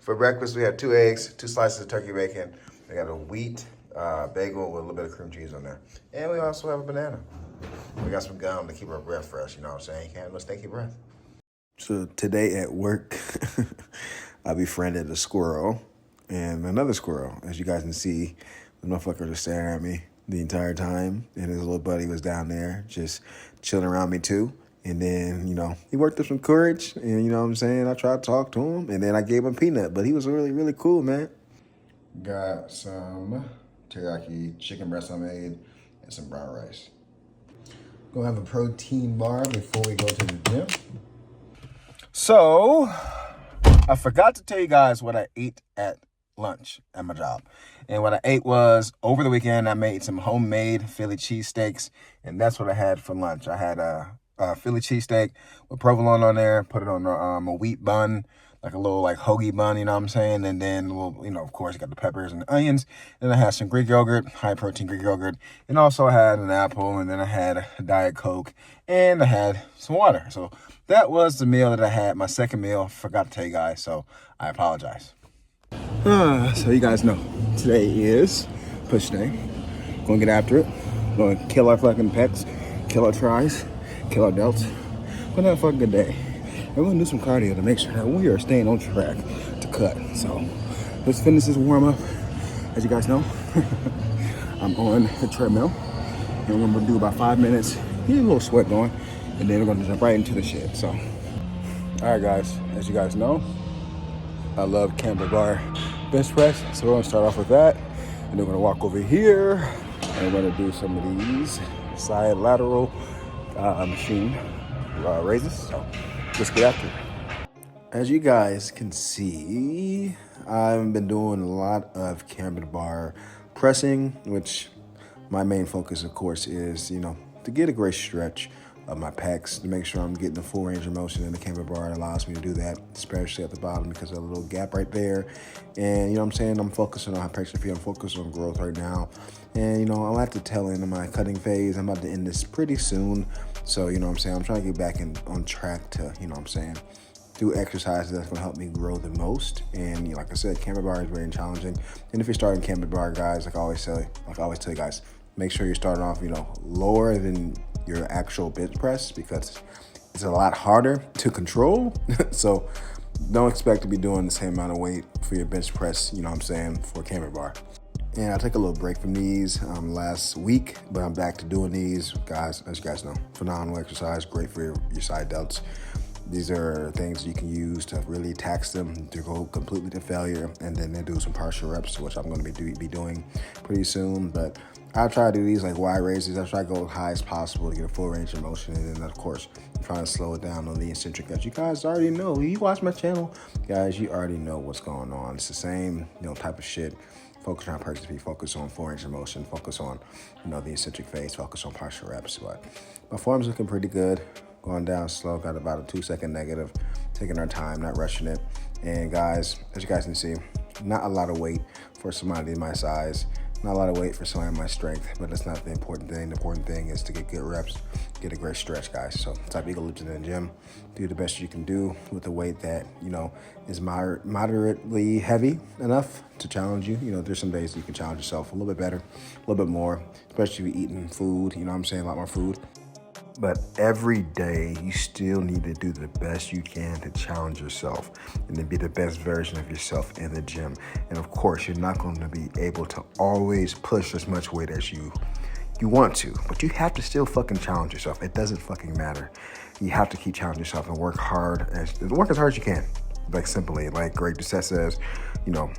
For breakfast, we had 2 eggs, 2 slices of turkey bacon. We got a wheat bagel with a little bit of cream cheese on there. And we also have a banana. We got some gum to keep our breath fresh, you know what I'm saying? You can't mistake your breath. So today at work, I befriended a squirrel and another squirrel. As you guys can see, the motherfuckers are staring at me the entire time. And his little buddy was down there just chilling around me too. And then, you know, he worked up some courage and, you know what I'm saying, I tried to talk to him and then I gave him a peanut, but he was really, really cool, man. Got some teriyaki chicken breast I made and some brown rice. Gonna have a protein bar before we go to the gym. So, I forgot to tell you guys what I ate at lunch at my job. And what I ate was, over the weekend, I made some homemade Philly cheesesteaks, and that's what I had for lunch. I had a Philly cheesesteak with provolone on there, put it on a wheat bun, like a little like hoagie bun, you know what I'm saying? And then, well, you know, of course, you got the peppers and the onions. Then I had some Greek yogurt, high protein Greek yogurt. And also I had an apple, and then I had a Diet Coke, and I had some water. So that was the meal that I had, my second meal. Forgot to tell you guys, so I apologize. So you guys know, today is push day. Gonna get after it. Gonna kill our fucking pets, kill our tries, kill our delts. Gonna have a fucking good day. We're gonna do some cardio to make sure that we are staying on track to cut. So let's finish this warm up. As you guys know, I'm on the treadmill, and we're gonna do about 5 minutes, get a little sweat going, and then we're gonna jump right into the shit. So, all right, guys, as you guys know, I love camber bar bench press, so we're gonna start off with that, and then we're gonna walk over here, and we're gonna do some of these side lateral machine raises. So let's get after it. As you guys can see, I've been doing a lot of camber bar pressing, which my main focus, of course, is, you know, to get a great stretch of my pecs, to make sure I'm getting the full range of motion in the camber bar. It allows me to do that, especially at the bottom because of a little gap right there. And, you know what I'm saying, I'm focusing on hypertrophy, I'm focused on growth right now. And, you know, I'm at the tail end of my cutting phase. I'm about to end this pretty soon. So, you know what I'm saying, I'm trying to get back on track to, you know what I'm saying, do exercises that's going to help me grow the most. And, you know, like I said, camber bar is very challenging. And if you're starting camber bar, guys, like I always tell you guys, make sure you're starting off, you know, lower than your actual bench press because it's a lot harder to control. So don't expect to be doing the same amount of weight for your bench press, you know what I'm saying, for a camber bar. And I took a little break from these last week, but I'm back to doing these, guys. As you guys know, phenomenal exercise, great for your side delts. These are things you can use to really tax them to go completely to failure, and then they do some partial reps, which I'm going to be doing pretty soon. But I try to do these like wide raises. I try to go as high as possible to get a full range of motion, and then of course I'm trying to slow it down on the eccentric. As you guys already know, you watch my channel, guys, you already know what's going on. It's the same, you know, type of shit. Focus on hypertrophy, focus on full range of motion, focus on, you know, the eccentric phase, focus on partial reps. But my form's looking pretty good. Going down slow, got about a 2-second negative, taking our time, not rushing it. And guys, as you guys can see, not a lot of weight for somebody my size, not a lot of weight for somebody my strength, but that's not the important thing. The important thing is to get good reps, get a great stretch, guys. So type eagle lifting in the gym, do the best you can do with a weight that, you know, is moderately heavy enough to challenge you. You know, there's some days you can challenge yourself a little bit better, a little bit more, especially if you're eating food, you know what I'm saying, a lot more food. But every day, you still need to do the best you can to challenge yourself and to be the best version of yourself in the gym. And of course, you're not going to be able to always push as much weight as you want to, but you have to still fucking challenge yourself. It doesn't fucking matter. You have to keep challenging yourself and work as hard as you can. Like simply, like Greg Doucette says, you know,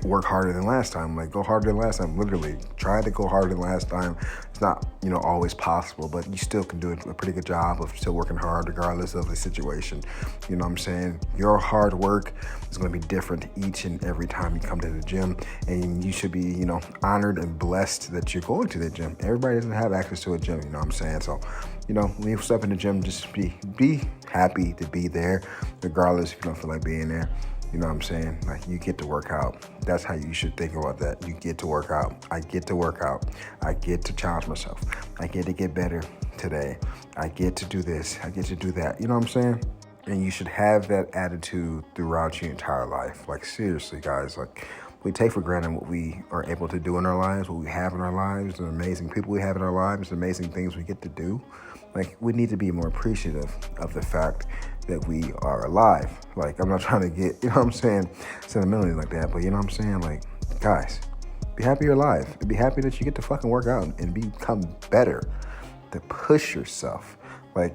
work harder than last time. Like, go harder than last time. Literally, try to go harder than last time. It's not, you know, always possible, but you still can do a pretty good job of still working hard regardless of the situation. You know what I'm saying? Your hard work is going to be different each and every time you come to the gym, and you should be, you know, honored and blessed that you're going to the gym. Everybody doesn't have access to a gym, you know what I'm saying? So, you know, when you step in the gym, just be happy to be there, regardless if you don't feel like being there. You know what I'm saying? Like, you get to work out. That's how you should think about that. You get to work out. I get to work out. I get to challenge myself. I get to get better today. I get to do this. I get to do that. You know what I'm saying? And you should have that attitude throughout your entire life. Like, seriously, guys, like, we take for granted what we are able to do in our lives, what we have in our lives, the amazing people we have in our lives, the amazing things we get to do. Like, we need to be more appreciative of the fact that we are alive. Like, I'm not trying to get, you know what I'm saying, sentimental like that, but you know what I'm saying? Like, guys, be happy you're alive. Be happy that you get to fucking work out and become better, to push yourself. Like,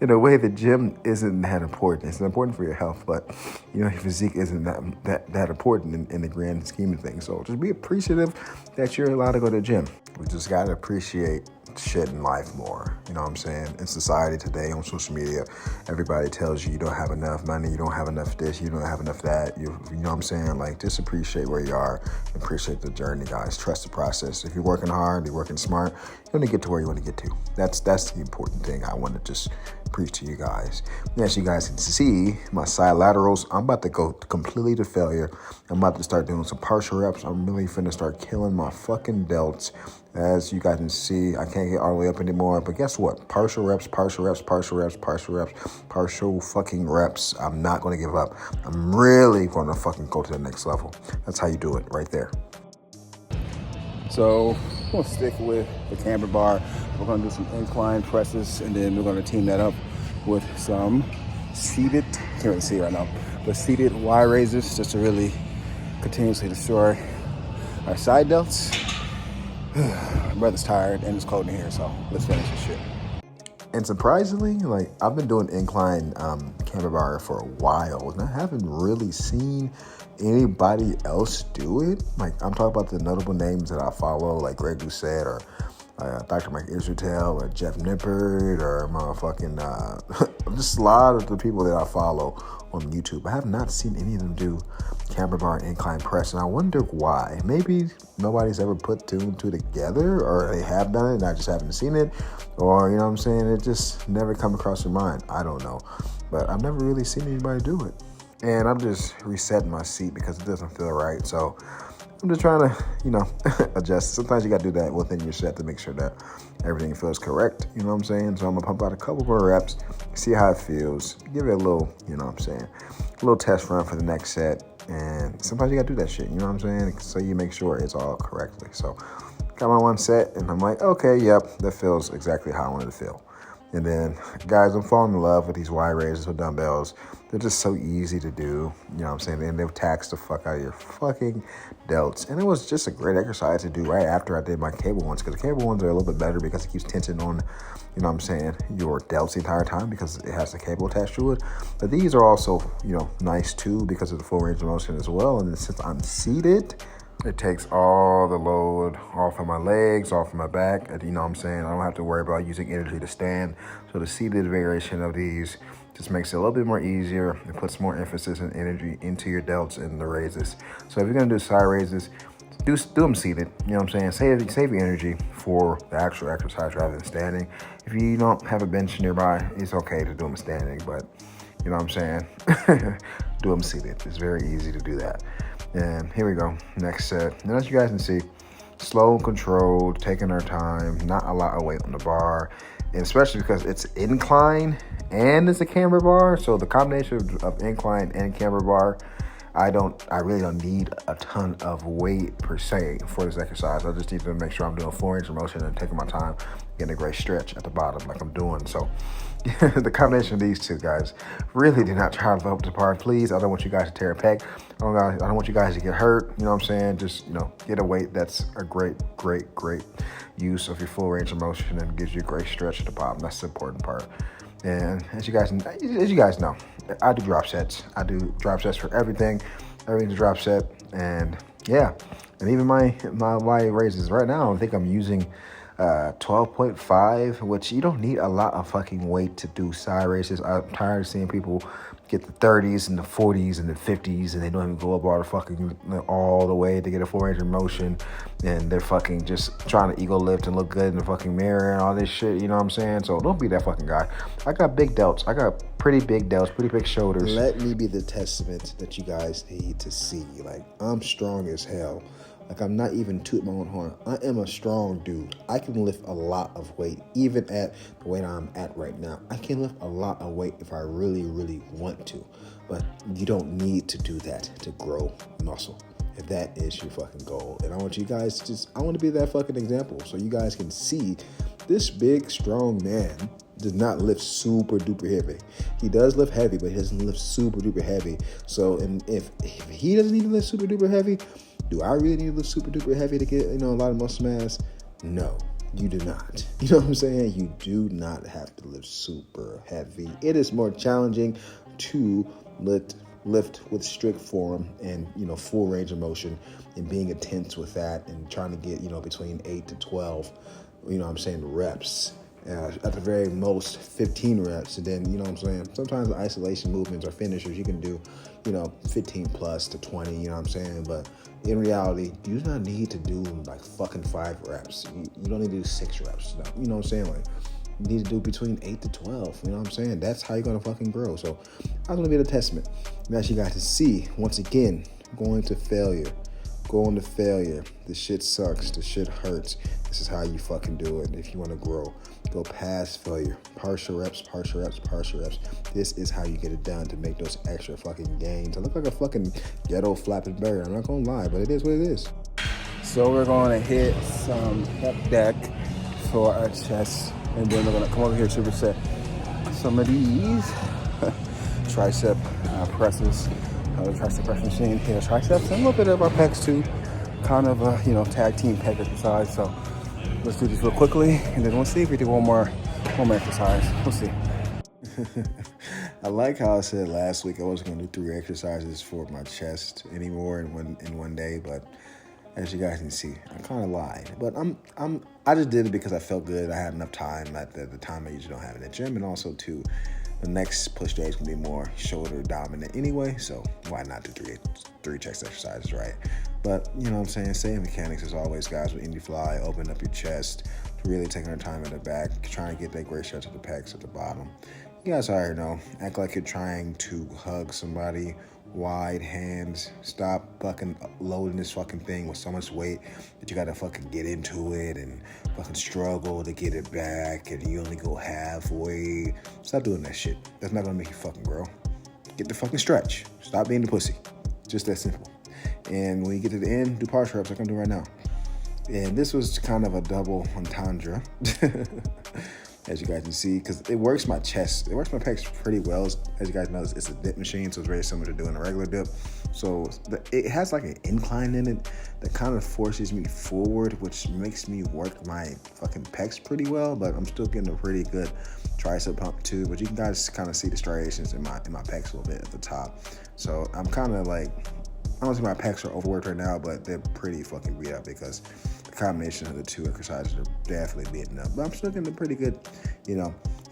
in a way, the gym isn't that important. It's important for your health, but your physique isn't that important in the grand scheme of things. So just be appreciative that you're allowed to go to the gym. We just gotta appreciate shit in life more. You know what I'm saying? In society today, on social media, everybody tells you don't have enough money, you don't have enough this, you don't have enough that. You know what I'm saying? Like, just appreciate where you are. Appreciate the journey, guys. Trust the process. If you're working hard, you're working smart, you're gonna get to where you want to get to. That's the important thing I want to just preach to you guys. And as you guys can see, my side laterals, I'm about to go completely to failure. I'm about to start doing some partial reps. I'm really finna start killing my fucking delts. As you guys can see, I can't get all the way up anymore. But guess what? Partial reps, partial reps, partial reps, partial reps, partial fucking reps. I'm not going to give up. I'm really going to fucking go to the next level. That's how you do it right there. So we'll stick with the camber bar. We're going to do some incline presses, and then we're going to team that up with some seated, can't really see it right now, but seated Y raises just to really continuously destroy our side delts. My brother's tired and it's cold in here, so let's finish this shit. And surprisingly, like, I've been doing incline camber bar for a while, and I haven't really seen anybody else do it. Like, I'm talking about the notable names that I follow, like Greg Doucette or Dr. Mike Israetel or Jeff Nippert or motherfucking just a lot of the people that I follow on YouTube. I have not seen any of them do camber bar and incline press, and I wonder why. Maybe nobody's ever put two and two together, or they have done it and I just haven't seen it, or you know what I'm saying, it just never come across your mind. I don't know, but I've never really seen anybody do it. And I'm just resetting my seat because it doesn't feel right, so I'm just trying to, adjust. Sometimes you got to do that within your set to make sure that everything feels correct. You know what I'm saying? So I'm going to pump out a couple more reps, see how it feels, give it a little, a little test run for the next set. And sometimes you got to do that shit, you know what I'm saying? So you make sure it's all correctly. So got my one set, and I'm like, okay, yep, that feels exactly how I wanted to feel. And then, guys, I'm falling in love with these Y raises with dumbbells. They're just so easy to do, you know what I'm saying? And they'll tax the fuck out of your fucking delts. And it was just a great exercise to do right after I did my cable ones, because the cable ones are a little bit better because it keeps tension on, you know what I'm saying, your delts the entire time because it has the cable attached to it. But these are also, nice too because of the full range of motion as well. And since I'm seated, it takes all the load off of my legs, off of my back. You know what I'm saying? I don't have to worry about using energy to stand. So the seated variation of these just makes it a little bit more easier. It puts more emphasis and energy into your delts and the raises. So if you're going to do side raises, do them seated. You know what I'm saying? Save your energy for the actual exercise rather than standing. If you don't have a bench nearby, it's okay to do them standing. But you know what I'm saying? Do them seated. It's very easy to do that. And here we go, next set. And as you guys can see, slow and controlled, taking our time, not a lot of weight on the bar, and especially because it's incline and it's a camber bar. So the combination of incline and camber bar, I really don't need a ton of weight per se for this exercise. I just need to make sure I'm doing full range of motion and taking my time, getting a great stretch at the bottom like I'm doing. So the combination of these two, guys, really do not try to blow up the par. Please, I don't want you guys to tear a pec. I don't want you guys to get hurt. You know what I'm saying? Just, get a weight that's a great use of your full range of motion and gives you a great stretch at the bottom. That's the important part. And as you guys know, I do drop sets. I do drop sets for everything. Everything's a drop set. And yeah, and even my Y raises right now, I think I'm using 12.5, which you don't need a lot of fucking weight to do side raises. I'm tired of seeing people get the 30s and the 40s and the 50s, and they don't even go up all the way to get a full range of motion, and they're fucking just trying to ego lift and look good in the fucking mirror and all this shit, you know what I'm saying? So don't be that fucking guy. I got big delts. I got pretty big delts, pretty big shoulders. Let me be the testament that you guys need to see. Like, I'm strong as hell. Like, I'm not even tooting my own horn. I am a strong dude. I can lift a lot of weight, even at the weight I'm at right now. I can lift a lot of weight if I really, really want to. But you don't need to do that to grow muscle, if that is your fucking goal. And I want you guys I want to be that fucking example so you guys can see this big, strong man does not lift super duper heavy. He does lift heavy, but he doesn't lift super duper heavy. So, and if he doesn't even lift super duper heavy, do I really need to lift super duper heavy to get, a lot of muscle mass? No, you do not. You know what I'm saying? You do not have to lift super heavy. It is more challenging to lift with strict form and, full range of motion, and being intense with that and trying to get, between 8 to 12, reps. At the very most 15 reps, and then sometimes the isolation movements or finishers you can do 15 plus to 20, but in reality you do not need to do like fucking 5 reps. You don't need to do 6 reps, like you need to do between 8 to 12. That's how you're gonna fucking grow. So I'm gonna be the testament. And as you guys can see, once again, going to failure. This shit sucks. This shit hurts. This is how you fucking do it. If you want to grow, go past failure. Partial reps. This is how you get it done to make those extra fucking gains. I look like a fucking ghetto flapping bird. I'm not gonna lie, but it is what it is. So we're going to hit some hip deck for our chest, and then we're going to come over here to reset some of these tricep presses. The tricep press machine, hit our triceps, and a little bit of our pecs too. Kind of a tag team pec exercise. So let's do this real quickly, and then we'll see if we do one more exercise. We'll see. I like how I said last week I wasn't going to do 3 exercises for my chest anymore in one day, but as you guys can see, I kind of lied. But I just did it because I felt good. I had enough time at the time I usually don't have in the gym, and also too, the next push day is going to be more shoulder dominant anyway, so why not do 3 chest exercises, right? But, same mechanics as always, guys, with Indie Fly. Open up your chest, really taking our time at the back, trying to get that great stretch at the pecs at the bottom. You guys already know, act like you're trying to hug somebody, wide hands. Stop fucking loading this fucking thing with so much weight that you gotta fucking get into it and fucking struggle to get it back, and you only go halfway. Stop doing that shit. That's not gonna make you fucking grow. Get the fucking stretch. Stop being the pussy. Just that simple. And when you get to the end, do partial reps like I'm doing right now. And this was kind of a double entendre. As you guys can see, because it works my chest. It works my pecs pretty well. As you guys know, it's a dip machine, so it's very similar to doing a regular dip. So it has like an incline in it that kind of forces me forward, which makes me work my fucking pecs pretty well, but I'm still getting a pretty good tricep pump too. But you can guys kind of see the striations in my pecs a little bit at the top. So I'm kind of like, I don't think my pecs are overworked right now, but they're pretty fucking beat up because the combination of the 2 exercises are definitely beating up. But I'm still getting a pretty good,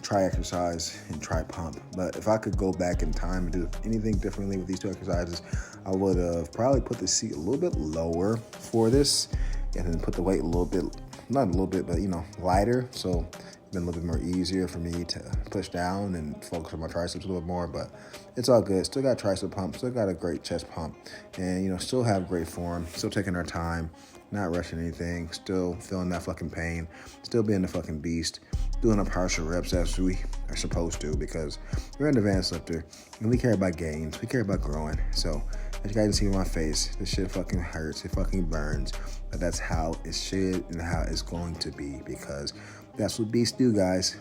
try exercise and try pump. But if I could go back in time and do anything differently with these 2 exercises, I would have probably put the seat a little bit lower for this, and then put the weight a little bit, not a little bit, but lighter. So it's been a little bit more easier for me to push down and focus on my triceps a little more, but it's all good. Still got tricep pump, still got a great chest pump, and still have great form, still taking our time, not rushing anything, still feeling that fucking pain, still being the fucking beast, doing our partial reps as we are supposed to, because we're an advanced lifter and we care about gains, we care about growing. So as you guys can see in my face, this shit fucking hurts, it fucking burns, but that's how it should and how it's going to be, because that's what beasts do, guys.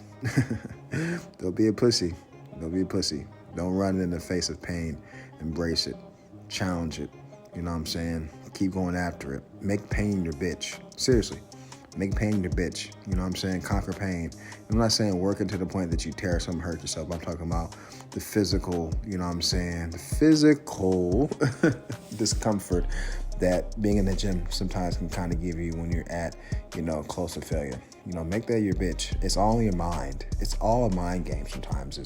Don't be a pussy. Don't run in the face of pain. Embrace it. Challenge it. You know what I'm saying? Keep going after it. Make pain your bitch. Seriously. Make pain your bitch. You know what I'm saying? Conquer pain. I'm not saying working to the point that you tear something, hurt yourself. I'm talking about the physical, you know what I'm saying? The physical discomfort that being in the gym sometimes can kind of give you when you're at, close to failure. Make that your bitch. It's all in your mind. It's all a mind game sometimes.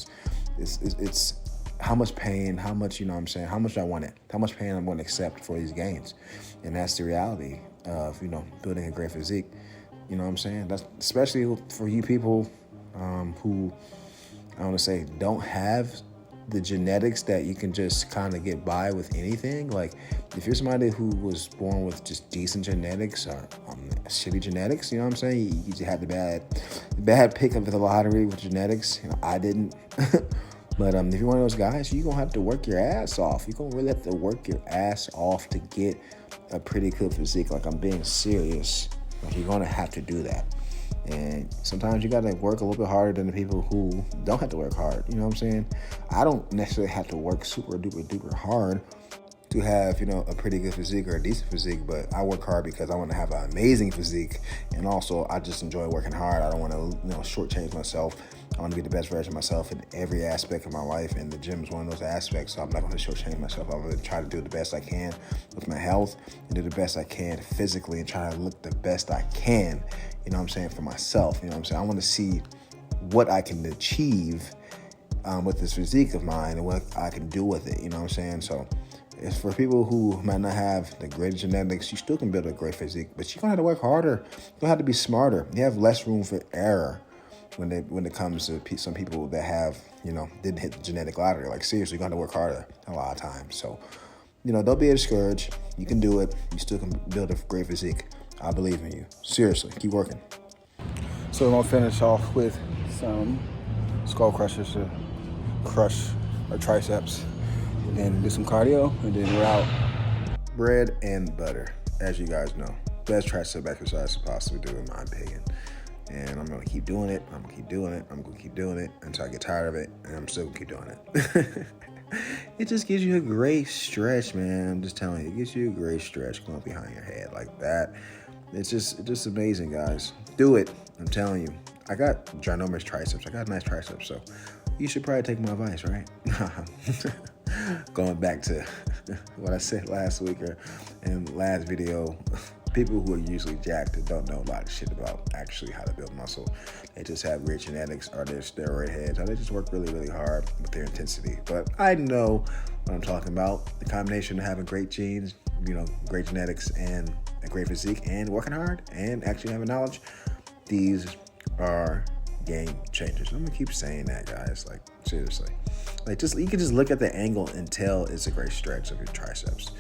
It's how much pain, how much, how much I want it, how much pain I'm going to accept for these gains. And that's the reality of, building a great physique. You know what I'm saying? That's especially for you people who, I want to say, don't have the genetics that you can just kind of get by with anything. Like, if you're somebody who was born with just decent genetics or shitty genetics, you know what I'm saying? You just had the bad pick of the lottery with genetics. You know, I didn't. But if you're one of those guys, you're going to have to work your ass off. You're going to really have to work your ass off to get a pretty good physique. Like, I'm being serious. Like, you're going to have to do that. And sometimes you got to work a little bit harder than the people who don't have to work hard. You know what I'm saying? I don't necessarily have to work super duper duper hard to have, you know, a pretty good physique or a decent physique, but I work hard because I want to have an amazing physique. And also, I just enjoy working hard. I don't want to, you know, shortchange myself. I want to be the best version of myself in every aspect of my life, and the gym is one of those aspects, so I'm not going to shortchange myself. I'm going to try to do the best I can with my health and do the best I can physically and try to look the best I can, you know what I'm saying, for myself. You know what I'm saying? I want to see what I can achieve with this physique of mine and what I can do with it, you know what I'm saying? So it's for people who might not have the greatest genetics, you still can build a great physique, but you're going to have to work harder. You're going to have to be smarter. You have less room for error when it comes to some people that have, you know, didn't hit the genetic lottery. Like, seriously, you're going to work harder a lot of times. So, you know, don't be discouraged. You can do it. You still can build a great physique. I believe in you. Seriously, keep working. So we're going to finish off with some skull crushers to crush our triceps, and then do some cardio, and then we're out. Bread and butter, as you guys know. Best tricep exercise to possibly do, in my opinion. And I'm going to keep doing it. I'm going to keep doing it. I'm going to keep doing it until I get tired of it. And I'm still going to keep doing it. It just gives you a great stretch, man. I'm just telling you. It gives you a great stretch going behind your head like that. It's just amazing, guys. Do it. I'm telling you. I got ginormous triceps. I got nice triceps. So you should probably take my advice, right? Going back to what I said last week or in the last video, people who are usually jacked and don't know a lot of shit about actually how to build muscle, they just have weird genetics or they're steroid heads, or they just work really, really hard with their intensity. But I know what I'm talking about. The combination of having great genes, you know, great genetics and a great physique and working hard and actually having knowledge, these are game changers. I'm gonna keep saying that, guys. Like, seriously. Like, just you can just look at the angle and tell it's a great stretch of your triceps.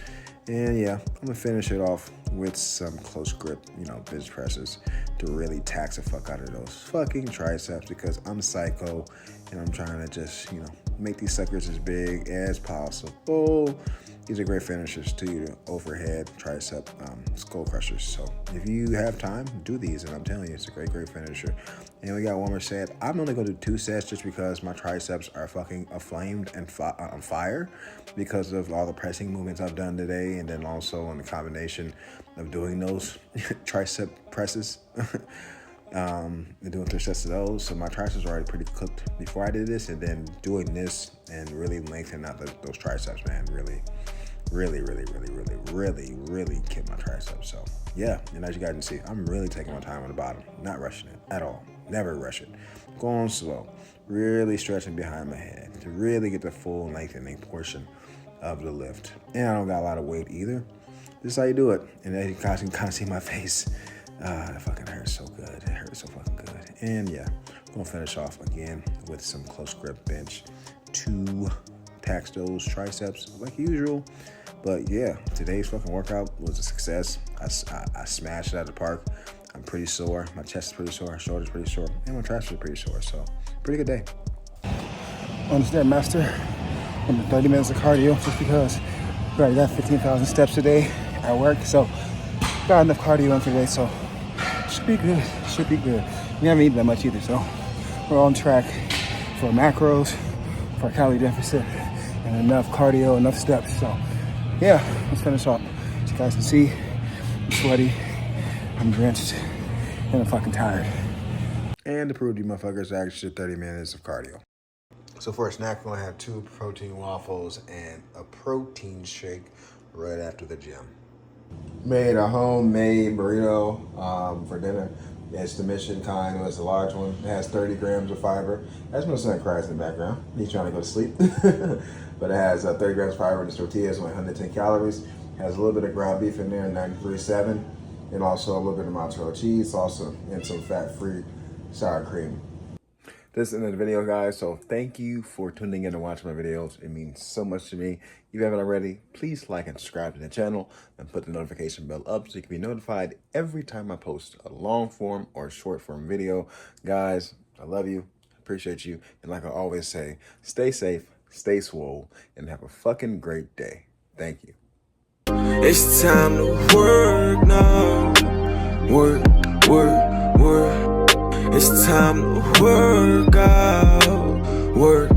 And yeah, I'm gonna finish it off with some close grip, you know, bench presses to really tax the fuck out of those fucking triceps, because I'm psycho and I'm trying to just, you know, make these suckers as big as possible. These are great finishers to your overhead tricep skull crushers. So if you have time, do these, and I'm telling you, it's a great finisher. And we got one more set. I'm only going to do 2 sets just because my triceps are fucking aflamed and on fire because of all the pressing movements I've done today, and then also on the combination of doing those tricep presses and doing 3 sets of those. So my triceps are already pretty cooked before I did this, and then doing this and really lengthening out those triceps, man, really kick my triceps. So yeah, and as you guys can see, I'm really taking my time on the bottom, not rushing it at all. Never rush it. Going slow, really stretching behind my head to really get the full lengthening portion of the lift. And I don't got a lot of weight either. This is how you do it. And as you guys can kind of see my face, it fucking hurts so good. It hurts so fucking good. And yeah, I'm gonna finish off again with some close grip bench to tax those triceps like usual. But yeah, today's fucking workout was a success. I smashed it out of the park. I'm pretty sore. My chest is pretty sore. My shoulder's pretty sore. And my triceps are pretty sore. So pretty good day. On the Stairmaster, under 30 minutes of cardio, just because we already got 15,000 steps a day at work. So got enough cardio in today. So should be good. Should be good. We haven't eaten that much either. So we're on track for macros, for a calorie deficit, and enough cardio, enough steps. So yeah, let's finish off. As you guys can see, I'm sweaty, I'm drenched, and I'm fucking tired. And to prove to you motherfuckers, actually 30 minutes of cardio. So for a snack, we're gonna have 2 protein waffles and a protein shake right after the gym. Made a homemade burrito for dinner. It's the Mission kind. It was a large one. It has 30 grams of fiber. That's my son cries in the background. He's trying to go to sleep. But it has 30 grams of fiber in the tortillas, only 110 calories. It has a little bit of ground beef in there, 93.7. And also a little bit of mozzarella cheese, also, and some fat-free sour cream. this in the video, guys. So thank you for tuning in and watching my videos. It means so much to me. If you haven't already, please like and subscribe to the channel and put the notification bell up so you can be notified every time I post a long form or short form video. Guys, I love you. Appreciate you. And like I always say, stay safe, stay swole, and have a fucking great day. Thank you. It's time to work now. Work, work, work. It's time to work out. Work.